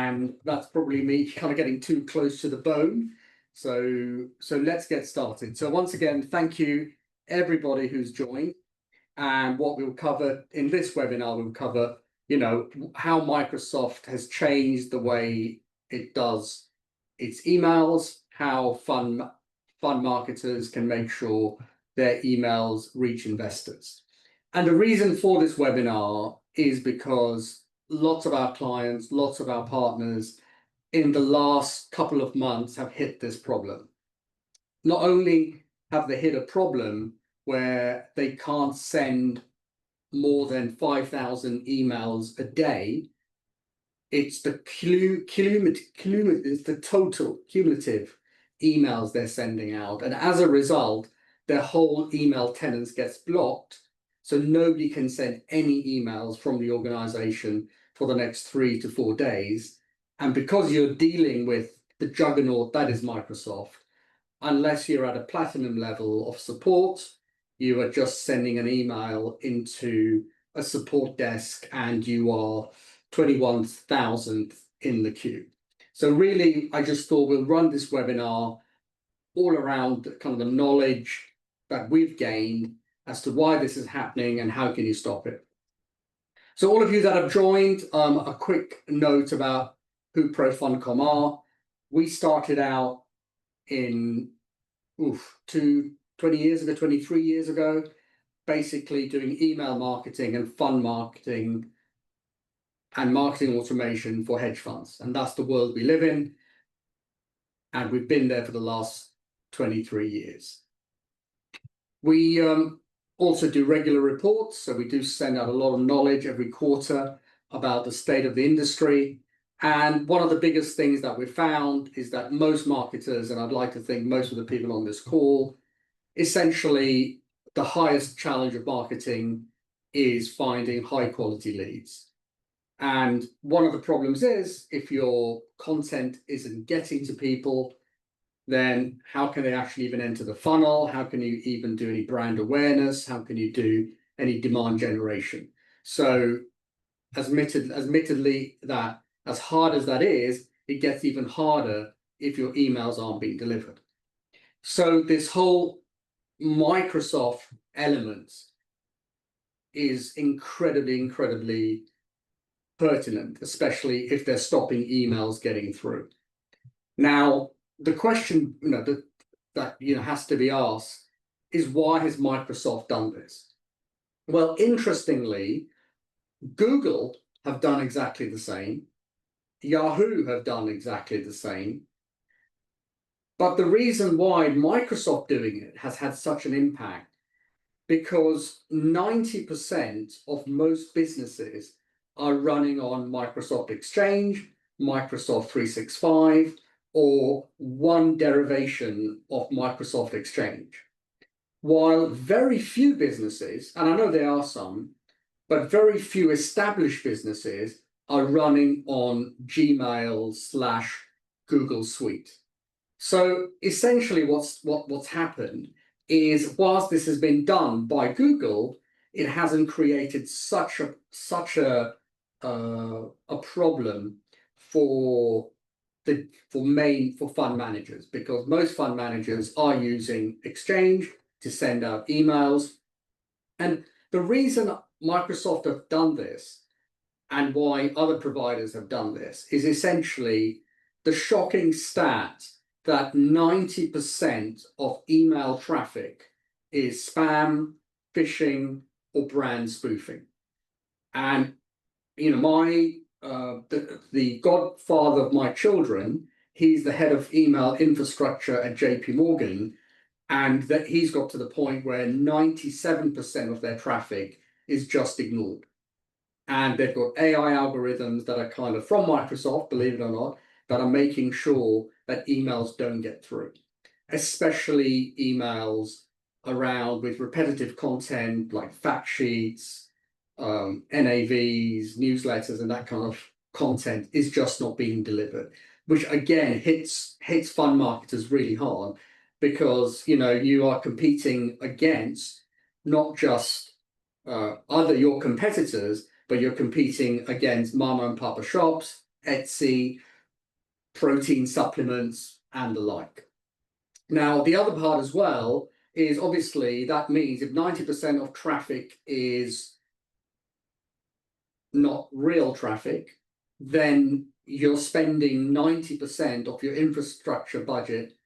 and that's probably me kind of getting too close to the bone. So let's get started. So once again, thank you everybody who's joined. And what we'll cover in this webinar, we'll cover, how Microsoft has changed the way it does its emails, how fund marketers can make sure their emails reach investors. And the reason for this webinar is because lots of our clients, lots of our partners in the last couple of months have hit this problem. Not only have they hit a problem where they can't send more than 5,000 emails a day, it's the total cumulative emails they're sending out. And as a result, their whole email tenants gets blocked. So nobody can send any emails from the organization for the next 3 to 4 days. And because you're dealing with the juggernaut that is Microsoft, unless you're at a platinum level of support, you are just sending an email into a support desk and you are 21,000th in the queue. So really, I just thought we'll run this webinar all around kind of the knowledge that we've gained as to why this is happening and how can you stop it. So all of you that have joined, a quick note about who ProFundCom are. We started out in 23 years ago, basically doing email marketing and fund marketing and marketing automation for hedge funds. And that's the world we live in. And we've been there for the last 23 years. We also do regular reports. So we do send out a lot of knowledge every quarter about the state of the industry. And one of the biggest things that we found is that most marketers, and I'd like to think most of the people on this call, essentially the highest challenge of marketing is finding high quality leads. And one of the problems is if your content isn't getting to people, then how can they actually even enter the funnel? How can you even do any brand awareness? How can you do any demand generation? So admittedly, that as hard as that is, it gets even harder if your emails aren't being delivered. So this whole Microsoft element is incredibly pertinent, especially if they're stopping emails getting through. Now, the question that has to be asked is, why has Microsoft done this? Well, interestingly, Google have done exactly the same. Yahoo have done exactly the same. But the reason why Microsoft doing it has had such an impact, because 90% of most businesses are running on Microsoft Exchange, Microsoft 365, or one derivation of Microsoft Exchange. While very few businesses, and I know there are some, but very few established businesses are running on Gmail/Google Suite. So essentially what's happened is, whilst this has been done by Google, it hasn't created such a problem for fund managers, because most fund managers are using Exchange to send out emails. And the reason Microsoft have done this and why other providers have done this is essentially the shocking stat that 90% of email traffic is spam, phishing, or brand spoofing. And the godfather of my children, he's the head of email infrastructure at JP Morgan, and that he's got to the point where 97% of their traffic is just ignored. And they've got AI algorithms that are kind of from Microsoft, believe it or not, that are making sure that emails don't get through, especially emails around with repetitive content like fact sheets, NAVs, newsletters, and that kind of content is just not being delivered, which again hits fund marketers really hard, because you are competing against not just your competitors, but you're competing against mama and papa shops, Etsy, protein supplements, and the like. Now, the other part as well is obviously that means if 90% of traffic is not real traffic, then you're spending 90% of your infrastructure budget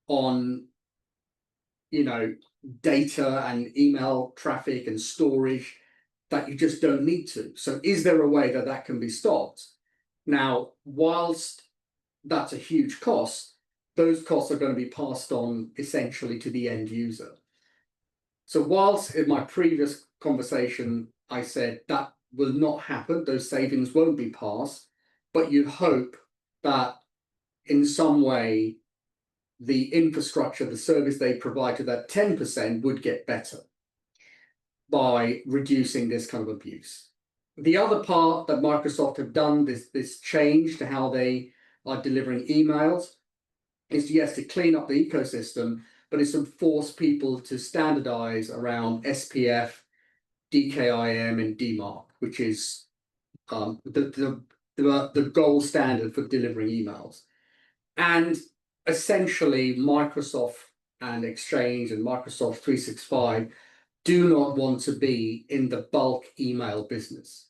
on, data and email traffic and storage that you just don't need to. So is there a way that that can be stopped? Now, whilst that's a huge cost, those costs are going to be passed on essentially to the end user. So whilst in my previous conversation, I said that will not happen, those savings won't be passed, but you hope that in some way, the infrastructure, the service they provide to that 10% would get better by reducing this kind of abuse. The other part that Microsoft have done, this change to how they are delivering emails, is yes, to clean up the ecosystem, but it's to force people to standardize around SPF, DKIM, and DMARC, which is the gold standard for delivering emails. And essentially, Microsoft and Exchange and Microsoft 365 do not want to be in the bulk email business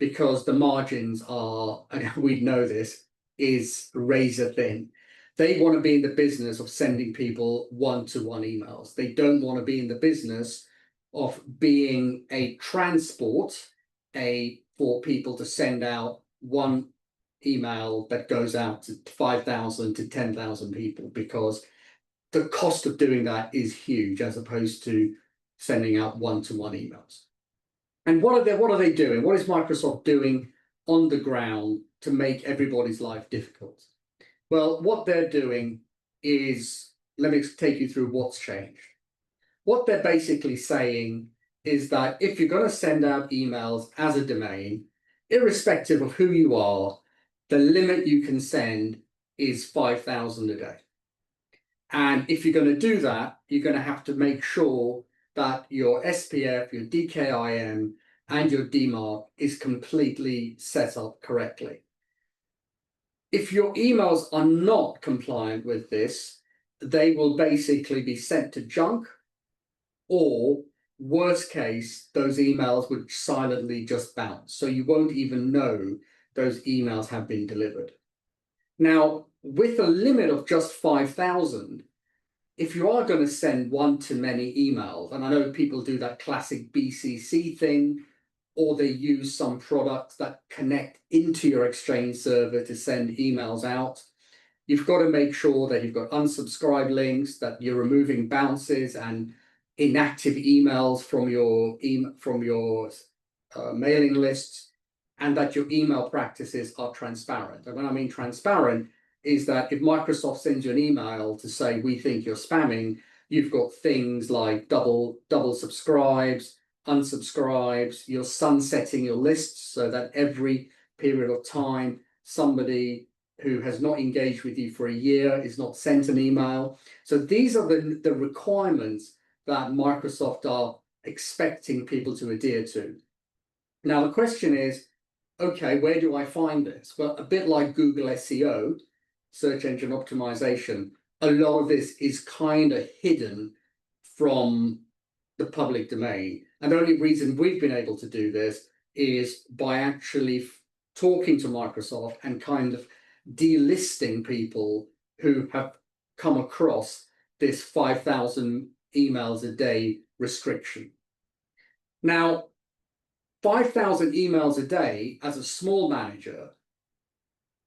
because the margins are, and we know this, is razor thin. They want to be in the business of sending people one-to-one emails. They don't want to be in the business of being a transport for people to send out one email that goes out to 5,000 to 10,000 people, because the cost of doing that is huge as opposed to sending out one-to-one emails. And what are they doing? What is Microsoft doing on the ground to make everybody's life difficult? Well, what they're doing is, let me take you through what's changed. What they're basically saying is that if you're going to send out emails as a domain, irrespective of who you are, the limit you can send is 5,000 a day. And if you're going to do that, you're going to have to make sure that your SPF, your DKIM, and your DMARC is completely set up correctly. If your emails are not compliant with this, they will basically be sent to junk, or worst case, those emails would silently just bounce. So you won't even know those emails have been delivered. Now, with a limit of just 5,000, if you are going to send one-to-many emails, and I know people do that classic BCC thing, or they use some products that connect into your Exchange server to send emails out, you've got to make sure that you've got unsubscribe links, that you're removing bounces and inactive emails from your mailing lists, and that your email practices are transparent. And when I mean transparent, is that if Microsoft sends you an email to say, we think you're spamming, you've got things like double subscribes, unsubscribes, you're sunsetting your lists so that every period of time, somebody who has not engaged with you for a year is not sent an email. So these are the requirements that Microsoft are expecting people to adhere to. Now, the question is, okay, where do I find this? Well, a bit like Google SEO, search engine optimization, a lot of this is kind of hidden from the public domain. And the only reason we've been able to do this is by actually talking to Microsoft and kind of delisting people who have come across this 5,000 emails a day restriction. Now, 5,000 emails a day as a small manager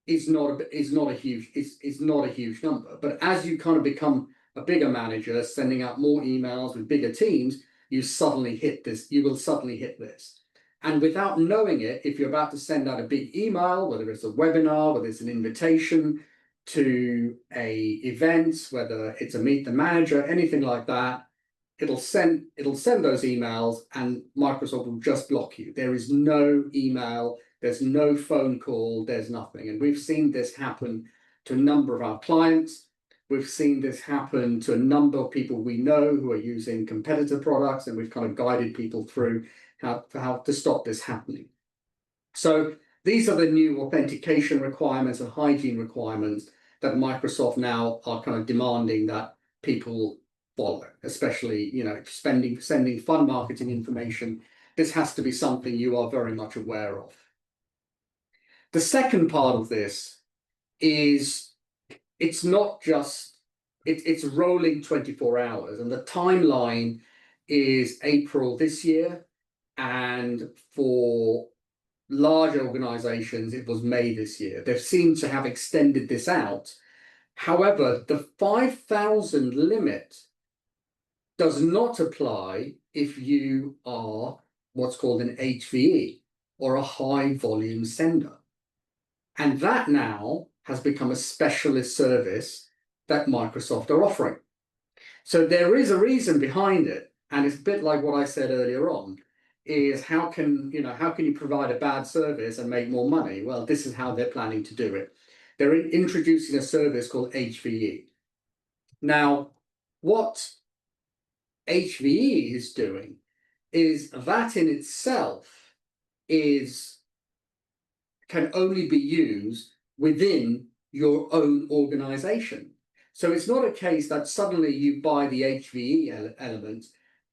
is not a huge number. But as you kind of become a bigger manager, sending out more emails with bigger teams, you will suddenly hit this. And without knowing it, if you're about to send out a big email, whether it's a webinar, whether it's an invitation to a event, whether it's a meet the manager, anything like that, it'll send those emails and Microsoft will just block you. There is no email, there's no phone call, there's nothing. And we've seen this happen to a number of our clients. We've seen this happen to a number of people we know who are using competitor products, and we've kind of guided people through how to stop this happening. So These are the new authentication requirements and hygiene requirements that Microsoft now are kind of demanding that people follow, especially, sending fund marketing information. This has to be something you are very much aware of. The second part of this is it's not just, it's rolling 24 hours, and the timeline is April this year, and for large organizations it was May this year. They seem to have extended this out. However, the 5,000 limit does not apply if you are what's called an HVE, or a high volume sender. And that now has become a specialist service that Microsoft are offering. So there is a reason behind it, and it's a bit like what I said earlier on, is how can you provide a bad service and make more money? Well, this is how they're planning to do it. They're introducing a service called HVE. Now, what HVE is doing is that in itself can only be used within your own organization. So it's not a case that suddenly you buy the HVE element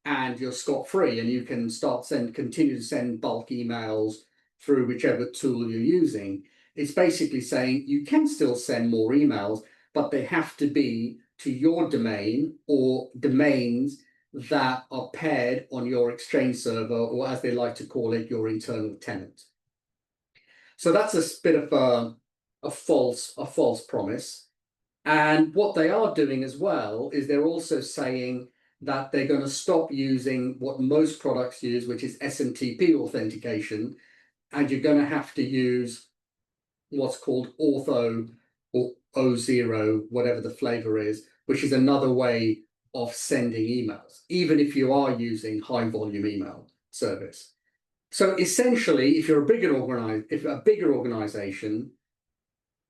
and you're scot-free and you can continue to send bulk emails through whichever tool you're using. It's basically saying you can still send more emails, but they have to be to your domain or domains that are paired on your Exchange server, or as they like to call it, your internal tenant. So that's a bit of a false promise. And what they are doing as well is they're also saying that they're going to stop using what most products use, which is SMTP authentication, and you're going to have to use what's called Auth0 or O0, whatever the flavor is, which is another way of sending emails, even if you are using high volume email service. So essentially, if you're a bigger organization,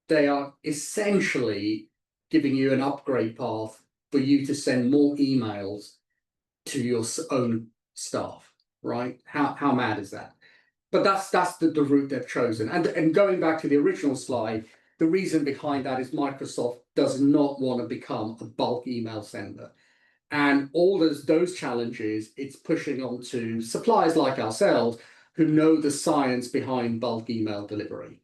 they are essentially giving you an upgrade path for you to send more emails to your own staff, right? How mad is that? But that's the route they've chosen. And going back to the original slide, the reason behind that is Microsoft does not want to become a bulk email sender. And all those challenges, it's pushing onto suppliers like ourselves who know the science behind bulk email delivery.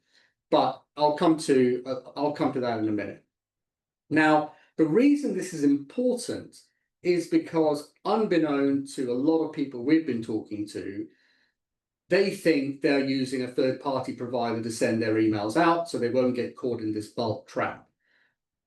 But I'll come to that in a minute. Now, the reason this is important is because, unbeknown to a lot of people we've been talking to, they think they're using a third-party provider to send their emails out, so they won't get caught in this bulk trap.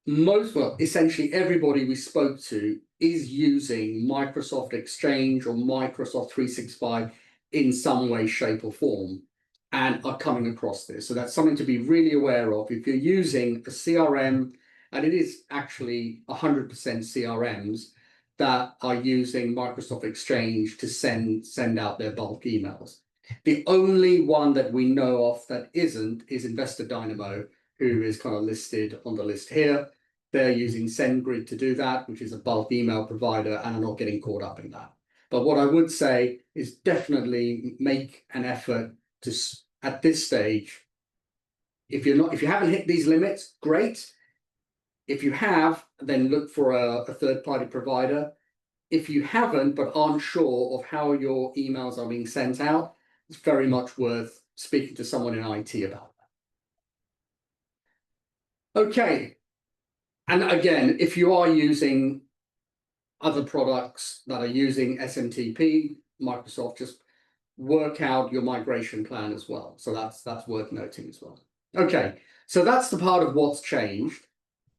Essentially everybody we spoke to is using Microsoft Exchange or Microsoft 365 in some way, shape, or form, and are coming across this. So that's something to be really aware of. If you're using a CRM, and it is actually 100% CRMs that are using Microsoft Exchange to send out their bulk emails. The only one that we know of that isn't is Investor Dynamo, who is kind of listed on the list here. They're using SendGrid to do that, which is a bulk email provider, and are not getting caught up in that. But what I would say is definitely make an effort to, at this stage, if you haven't hit these limits, great. If you have, then look for a third-party provider. If you haven't, but aren't sure of how your emails are being sent out, it's very much worth speaking to someone in IT about that. Okay. And again, if you are using other products that are using SMTP, Microsoft, just work out your migration plan as well. So that's worth noting as well. Okay, so that's the part of what's changed.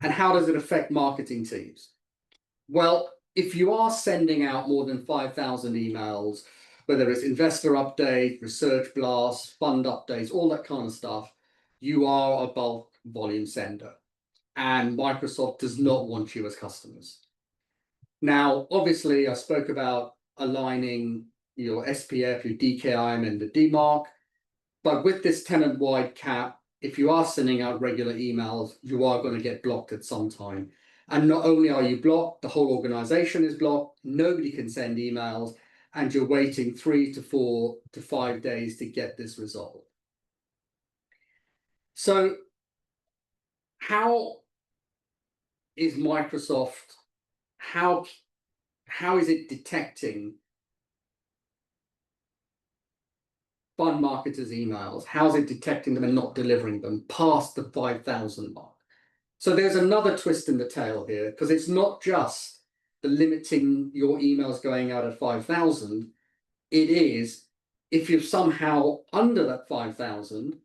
And how does it affect marketing teams? Well, if you are sending out more than 5,000 emails, whether it's investor update, research blast, fund updates, all that kind of stuff, you are a bulk volume sender. And Microsoft does not want you as customers. Now, obviously, I spoke about aligning your SPF, your DKIM, and the DMARC. But with this tenant-wide cap, if you are sending out regular emails, you are going to get blocked at some time. And not only are you blocked, the whole organization is blocked, nobody can send emails, and you're waiting 3 to 4 to 5 days to get this resolved. So how is Microsoft, how is it detecting fund marketers' emails? How is it detecting them and not delivering them past the 5,000 mark? So there's another twist in the tail here, because it's not just the limiting your emails going out at 5,000. It is if you're somehow under that 5,000,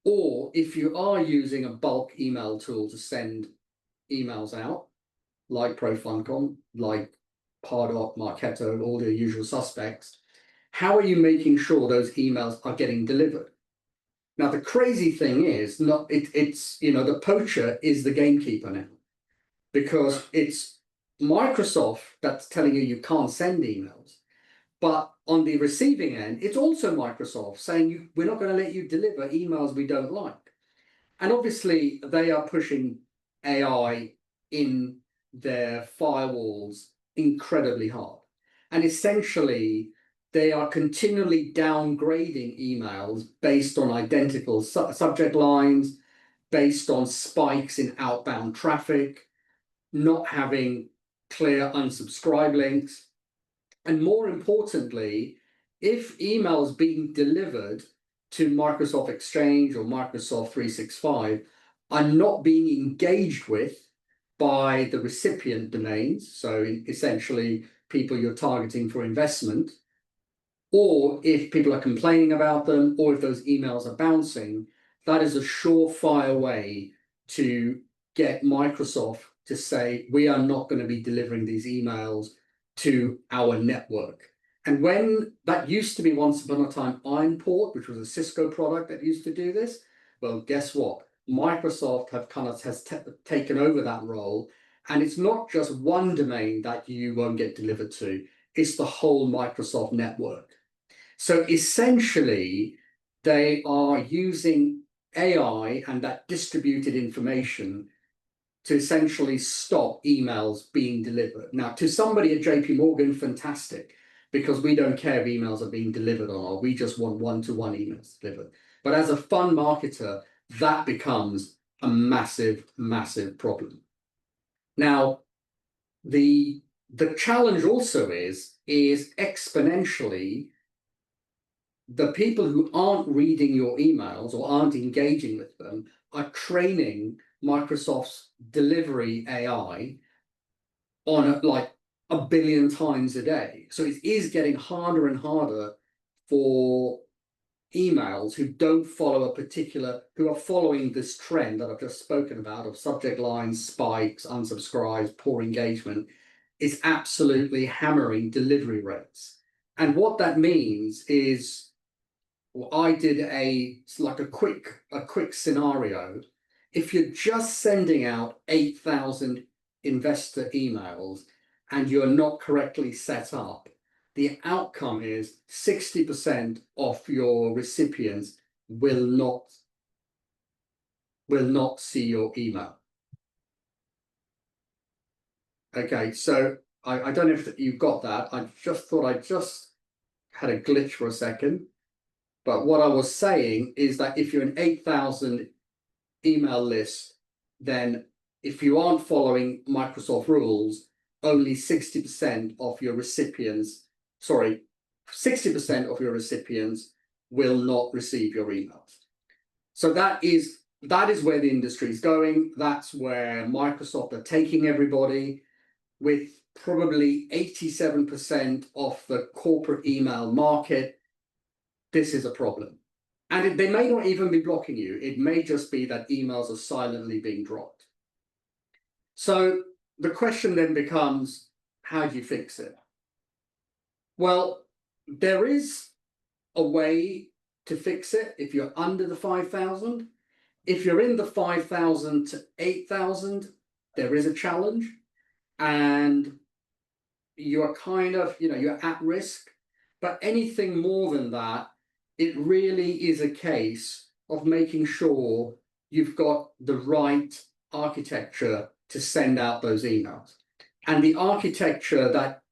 or if you are using a bulk email tool to send emails out, like ProFundCom, like Pardot, Marketo, all the usual suspects, how are you making sure those emails are getting delivered? Now, the crazy thing is, it's the poacher is the gamekeeper now, because it's Microsoft that's telling you you can't send emails. But on the receiving end, it's also Microsoft saying we're not going to let you deliver emails we don't like. And obviously, they are pushing AI in their firewalls incredibly hard. And essentially, they are continually downgrading emails based on identical subject lines, based on spikes in outbound traffic, not having clear unsubscribe links. And more importantly, if emails being delivered to Microsoft Exchange or Microsoft 365 are not being engaged with by the recipient domains, so essentially people you're targeting for investment, or if people are complaining about them, or if those emails are bouncing, that is a surefire way to get Microsoft to say, we are not going to be delivering these emails to our network. And when that used to be once upon a time Ironport, which was a Cisco product that used to do this, well, guess what? Microsoft has taken over that role, and it's not just one domain that you won't get delivered to, it's the whole Microsoft network. So essentially, they are using AI and that distributed information to essentially stop emails being delivered. Now, to somebody at JP Morgan, fantastic, because we don't care if emails are being delivered or not. We just want one-to-one emails delivered. But as a fund marketer, that becomes a massive, massive problem. Now, the challenge also is exponentially the people who aren't reading your emails or aren't engaging with them are training Microsoft's delivery AI on like a billion times a day. So it is getting harder and harder for emails who don't follow a particular, who are following this trend that I've just spoken about of subject lines, spikes, unsubscribes, poor engagement, is absolutely hammering delivery rates. And what that means is, well, I did a quick scenario. If you're just sending out 8,000 investor emails and you're not correctly set up, the outcome is 60% of your recipients will not see your email. Okay, so I don't know if you got that. I just thought I just had a glitch for a second. But what I was saying is that if you're an 8,000 email list, then if you aren't following Microsoft rules, only 60% of your recipients, 60% of your recipients will not receive your emails. So that is where the industry is going. That's where Microsoft are taking everybody, with probably 87% of the corporate email market. This is a problem. And they may not even be blocking you. It may just be that emails are silently being dropped. So the question then becomes, how do you fix it? Well, there is a way to fix it if you're under the 5,000. If you're in the 5,000 to 8,000, there is a challenge. And you're you're at risk. But anything more than that, it really is a case of making sure you've got the right architecture to send out those emails. And the architecture that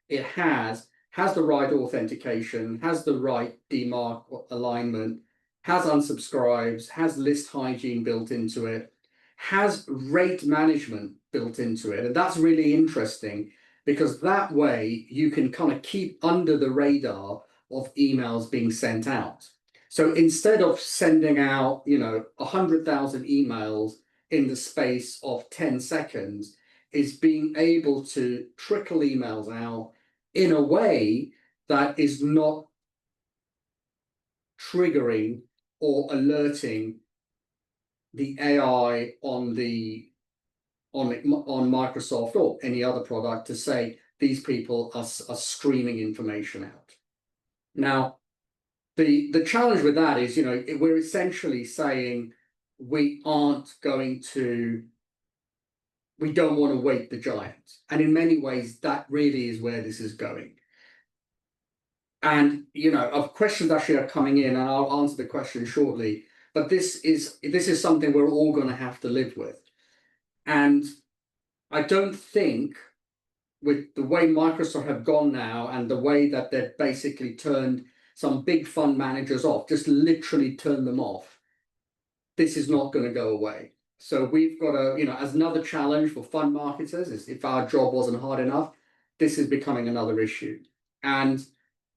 it has the right authentication, has the right DMARC alignment, has unsubscribes, has list hygiene built into it, has rate management built into it. And that's really interesting because that way you can kind of keep under the radar of emails being sent out. So instead of sending out, 100,000 emails in the space of 10 seconds, is being able to trickle emails out in a way that is not triggering or alerting the AI on Microsoft or any other product to say these people are screaming information out. Now, the challenge with that is, we're essentially saying we don't want to wake the giant. And in many ways, that really is where this is going. And, questions actually are coming in, and I'll answer the question shortly. But this is something we're all going to have to live with. And I don't think, with the way Microsoft have gone now and the way that they've basically turned some big fund managers off, just literally turn them off, this is not going to go away. So we've got to, as another challenge for fund marketers, is if our job wasn't hard enough, this is becoming another issue. And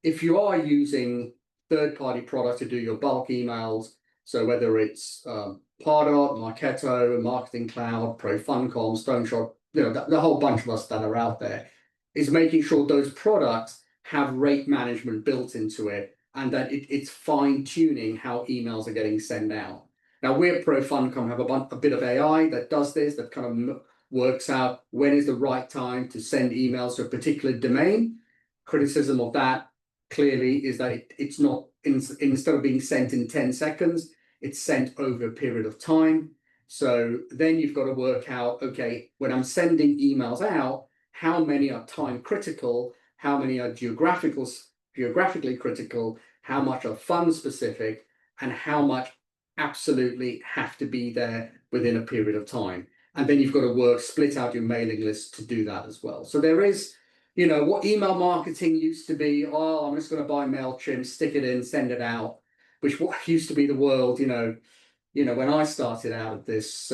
if you are using third-party products to do your bulk emails, so whether it's Pardot, Marketo, Marketing Cloud, ProFundCom, StoneShot, the whole bunch of us that are out there, is making sure those products have rate management built into it and that it's fine-tuning how emails are getting sent out. Now, we at ProFundCom have a bit of AI that does this, that kind of works out when is the right time to send emails to a particular domain. Criticism of that clearly is that it's not, instead of being sent in 10 seconds, it's sent over a period of time. So then you've got to work out, okay, when I'm sending emails out, how many are time critical, how many are geographically critical, how much are fund specific, and how much absolutely have to be there within a period of time. And then you've got to split out your mailing list to do that as well. So there is, what email marketing used to be, I'm just going to buy MailChimp, stick it in, send it out, which what used to be the world, when I started out of this,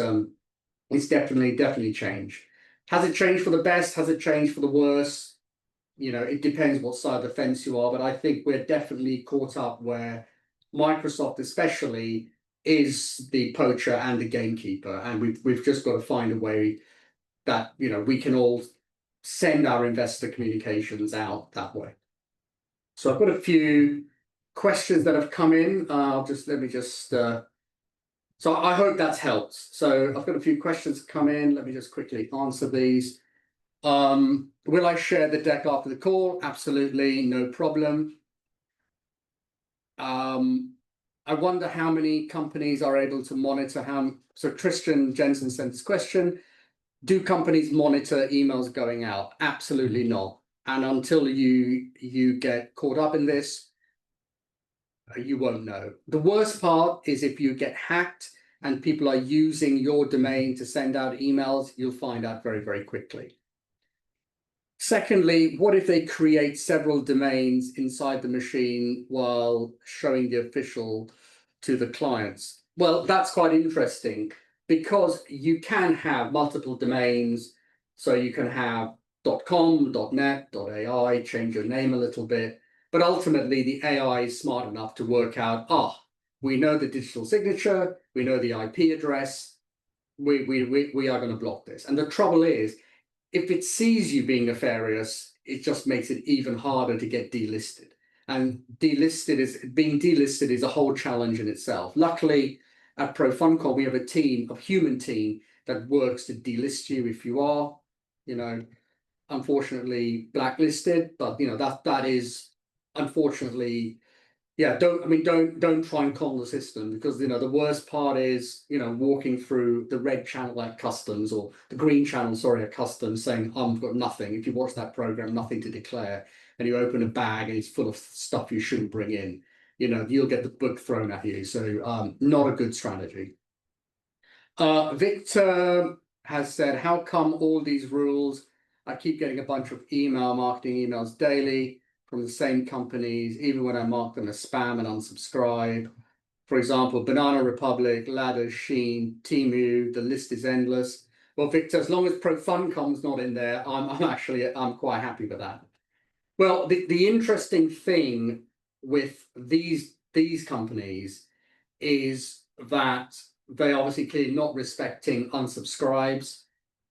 it's definitely changed. Has it changed for the best? Has it changed for the worse? It depends what side of the fence you are, but I think we're definitely caught up where Microsoft especially is the poacher and the gamekeeper, and we've just got to find a way that we can all send our investor communications out that way. So I've got a few questions that have come in. So I hope that's helped. So I've got a few questions come in. Let me just quickly answer these. Will I share the deck after the call? Absolutely, no problem. I wonder how many companies are able to monitor so Christian Jensen sent this question. Do companies monitor emails going out? Absolutely not. And until you get caught up in this, you won't know. The worst part is if you get hacked and people are using your domain to send out emails, you'll find out very, very quickly. Secondly, what if they create several domains inside the machine while showing the official to the clients? Well, that's quite interesting because you can have multiple domains. So you can have .com, .net, .ai, change your name a little bit. But ultimately, the AI is smart enough to work out, we know the digital signature, we know the IP address, we are going to block this. And the trouble is, if it sees you being nefarious, it just makes it even harder to get delisted. And being delisted is a whole challenge in itself. Luckily, at ProFundCom, we have a human team that works to delist you if you are, unfortunately blacklisted. But that is unfortunately, don't try and con the system, because the worst part is walking through the red channel at customs, or the green channel, sorry, at customs, saying I've got nothing. If you watch that program, nothing to declare, and you open a bag and it's full of stuff you shouldn't bring in, you'll get the book thrown at you. So not a good strategy. Victor has said, how come all these rules? I keep getting a bunch of marketing emails daily from the same companies, even when I mark them as spam and unsubscribe. For example, Banana Republic, Ladder, Shein, Temu, the list is endless. Well, Victor, as long as ProFundCom's not in there, I'm quite happy with that. Well, the interesting thing with these companies is that they obviously clearly not respecting unsubscribes.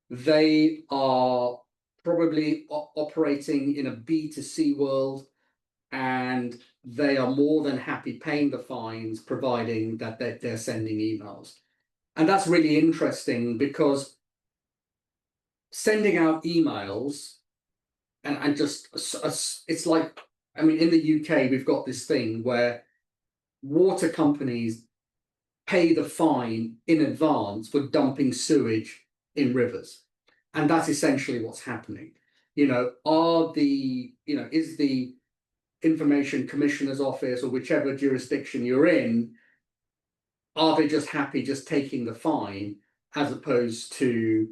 They are probably operating in a B2C world, and they are more than happy paying the fines, providing that they're sending emails. And that's really interesting because sending out emails and just it's like, I mean, in the UK, we've got this thing where water companies pay the fine in advance for dumping sewage in rivers. And that's essentially what's happening. Is the Information Commissioner's Office or whichever jurisdiction you're in, are they just happy just taking the fine as opposed to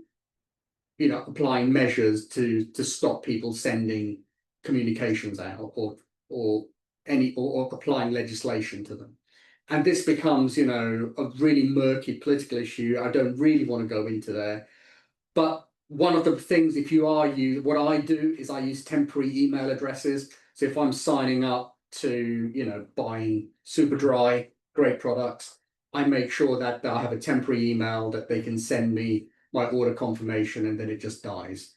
applying measures to stop people sending communications out or applying legislation to them? And this becomes a really murky political issue. I don't really want to go into there, but one of the things, what I do is I use temporary email addresses. So if I'm signing up to buying Superdry, great products, I make sure that I have a temporary email that they can send me my order confirmation, and then it just dies.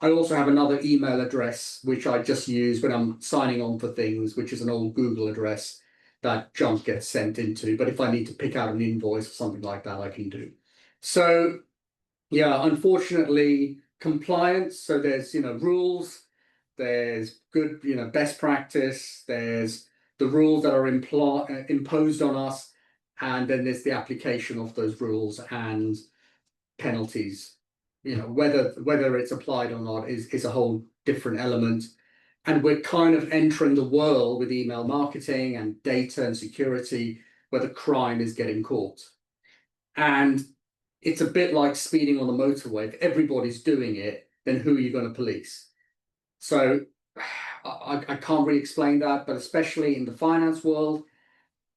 I also have another email address which I just use when I'm signing on for things, which is an old Google address that junk gets sent into. But if I need to pick out an invoice or something like that, I can do. So yeah, unfortunately, compliance. So there's rules, there's good best practice, there's the rules that are imposed on us, and then there's the application of those rules and penalties. Whether it's applied or not is a whole different element. And we're kind of entering the world with email marketing and data and security where the crime is getting caught. And it's a bit like speeding on the motorway. If everybody's doing it, then who are you going to police? So I can't really explain that, but especially in the finance world,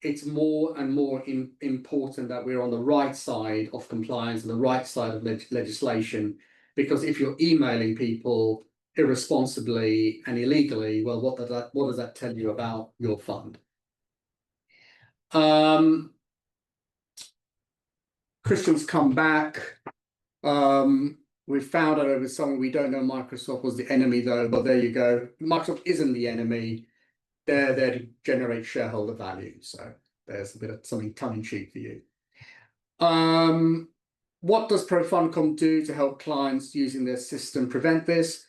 it's more and more important that we're on the right side of compliance and the right side of legislation, because if you're emailing people irresponsibly and illegally, well, what does that tell you about your fund? Christian's come back. We found out over something we don't know. Microsoft was the enemy, though. But there you go. Microsoft isn't the enemy. They're there to generate shareholder value. So there's a bit of something tongue-in-cheek for you. What does ProFundCom do to help clients using their system prevent this?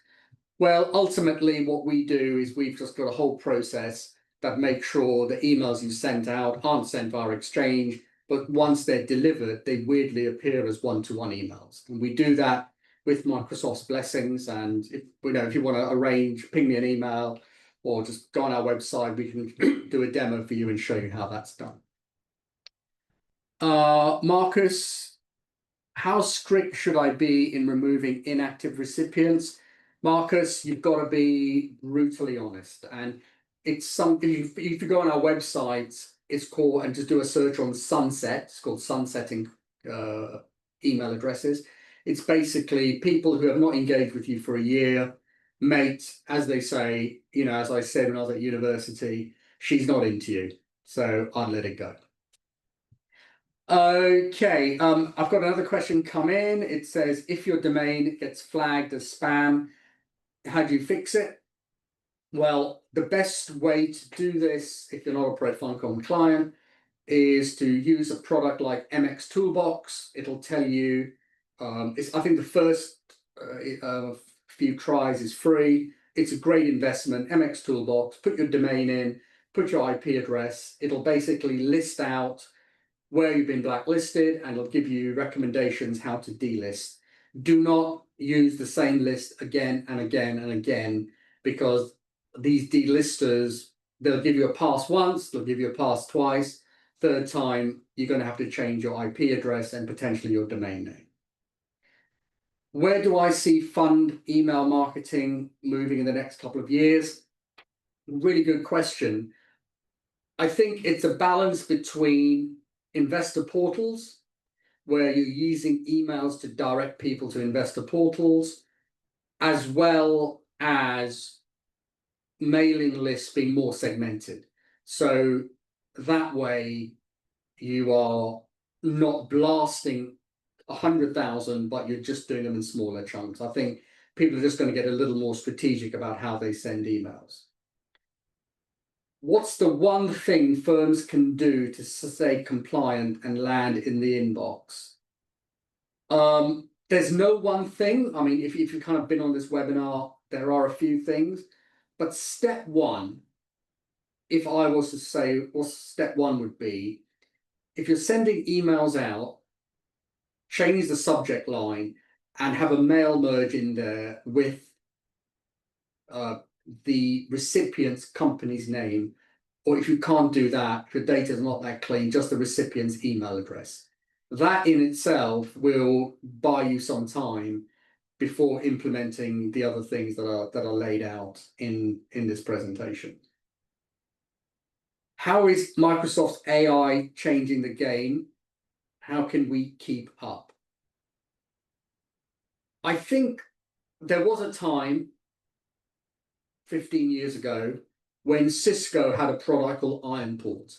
Well, ultimately, what we do is we've just got a whole process that makes sure the emails you sent out aren't sent via Exchange, but once they're delivered, they weirdly appear as one-to-one emails. And we do that with Microsoft's blessings. And if you want to arrange, ping me an email or just go on our website, we can do a demo for you and show you how that's done. Marcus, how strict should I be in removing inactive recipients? Marcus, you've got to be brutally honest. And it's something, if you go on our website, it's called, and just do a search on Sunset, it's called sunsetting email addresses. It's basically people who have not engaged with you for a year. Mate, as they say, as I said when I was at university, she's not into you, so I'd let it go. Okay, I've got another question come in. It says, if your domain gets flagged as spam, how do you fix it? Well, the best way to do this, if you're not a ProFundCom client, is to use a product like MX Toolbox. It'll tell you, I think the first few tries is free. It's a great investment. MX Toolbox, put your domain in, put your IP address. It'll basically list out where you've been blacklisted, and it'll give you recommendations how to delist. Do not use the same list again and again and again, because these delisters, they'll give you a pass once, they'll give you a pass twice. Third time, you're going to have to change your IP address and potentially your domain name. Where do I see fund email marketing moving in the next couple of years? Really good question. I think it's a balance between investor portals, where you're using emails to direct people to investor portals, as well as mailing lists being more segmented. So that way you are not blasting 100,000, but you're just doing them in smaller chunks. I think people are just going to get a little more strategic about how they send emails. What's the one thing firms can do to stay compliant and land in the inbox? There's no one thing. I mean, if you've kind of been on this webinar, there are a few things, but step one, if I was to say what step one would be, if you're sending emails out, change the subject line and have a mail merge in there with the recipient's company's name, or if you can't do that, if your data is not that clean, just the recipient's email address. That in itself will buy you some time before implementing the other things that are laid out in this presentation. How is Microsoft AI changing the game? How can we keep up? I think there was a time 15 years ago when Cisco had a product called IronPort.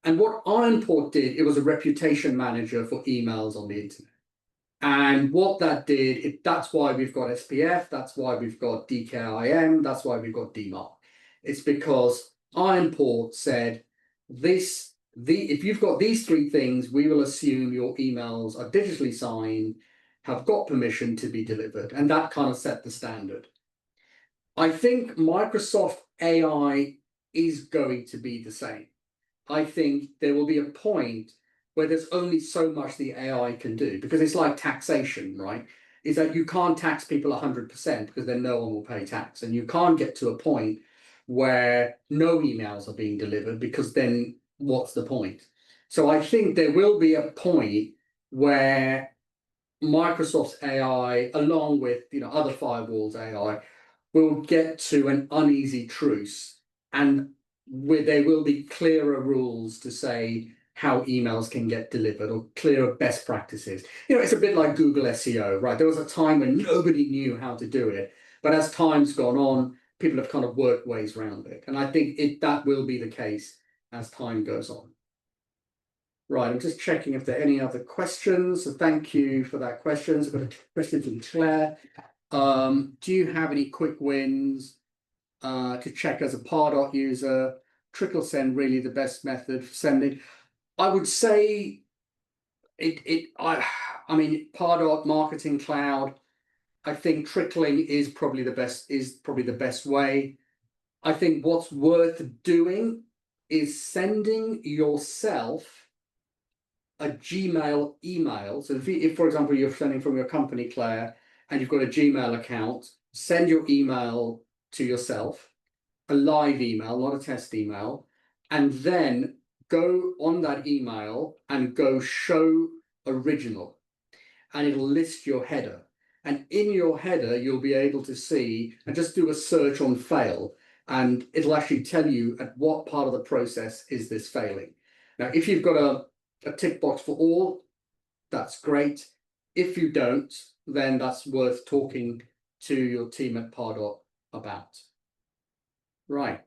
And what IronPort did, it was a reputation manager for emails on the internet. And what that did, that's why we've got SPF, that's why we've got DKIM, that's why we've got DMARC. It's because IronPort said, if you've got these three things, we will assume your emails are digitally signed, have got permission to be delivered. And that kind of set the standard. I think Microsoft AI is going to be the same. I think there will be a point where there's only so much the AI can do, because it's like taxation, right? Is that you can't tax people 100% because then no one will pay tax. And you can't get to a point where no emails are being delivered, because then what's the point? So I think there will be a point where Microsoft's AI, along with other firewalls AI, will get to an uneasy truce, and where there will be clearer rules to say how emails can get delivered, or clearer best practices. It's a bit like Google SEO, right? There was a time when nobody knew how to do it, but as time's gone on, people have kind of worked ways around it. And I think that will be the case as time goes on. Right, I'm just checking if there are any other questions. So thank you for that question. I've got a question from Claire. Do you have any quick wins to check as a Pardot user? Trickle send really the best method for sending? I would say I mean Pardot Marketing Cloud. I think trickling is probably the best way. I think what's worth doing is sending yourself a Gmail email. So if for example you're sending from your company, Claire, and you've got a Gmail account, send your email to yourself, a live email, not a test email, and then go on that email and go show original, and it'll list your header. And in your header, you'll be able to see, and just do a search on fail, and it'll actually tell you at what part of the process is this failing. Now, if you've got a tick box for all, that's great. If you don't, then that's worth talking to your team at Pardot about. Right.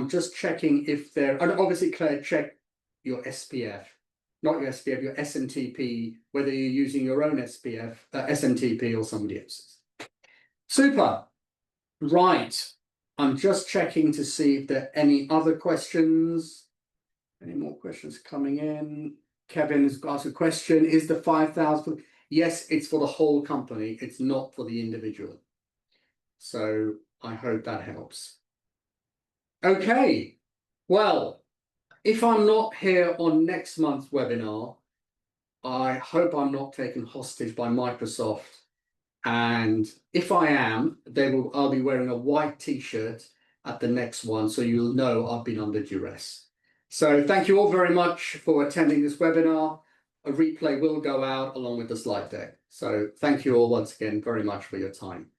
Just checking if there, and obviously Claire, check your SPF, not your SPF, your SMTP, whether you're using your own SPF, SMTP or somebody else's. Super. Right. I'm just checking to see if there are any other questions. Any more questions coming in? Kevin has asked a question. Is the 5,000? Yes, it's for the whole company. It's not for the individual. So I hope that helps. Okay. Well, if I'm not here on next month's webinar, I hope I'm not taken hostage by Microsoft. And if I am, I'll be wearing a white t-shirt at the next one, so you'll know I've been under duress. So thank you all very much for attending this webinar. A replay will go out along with the slide deck. So thank you all once again very much for your time.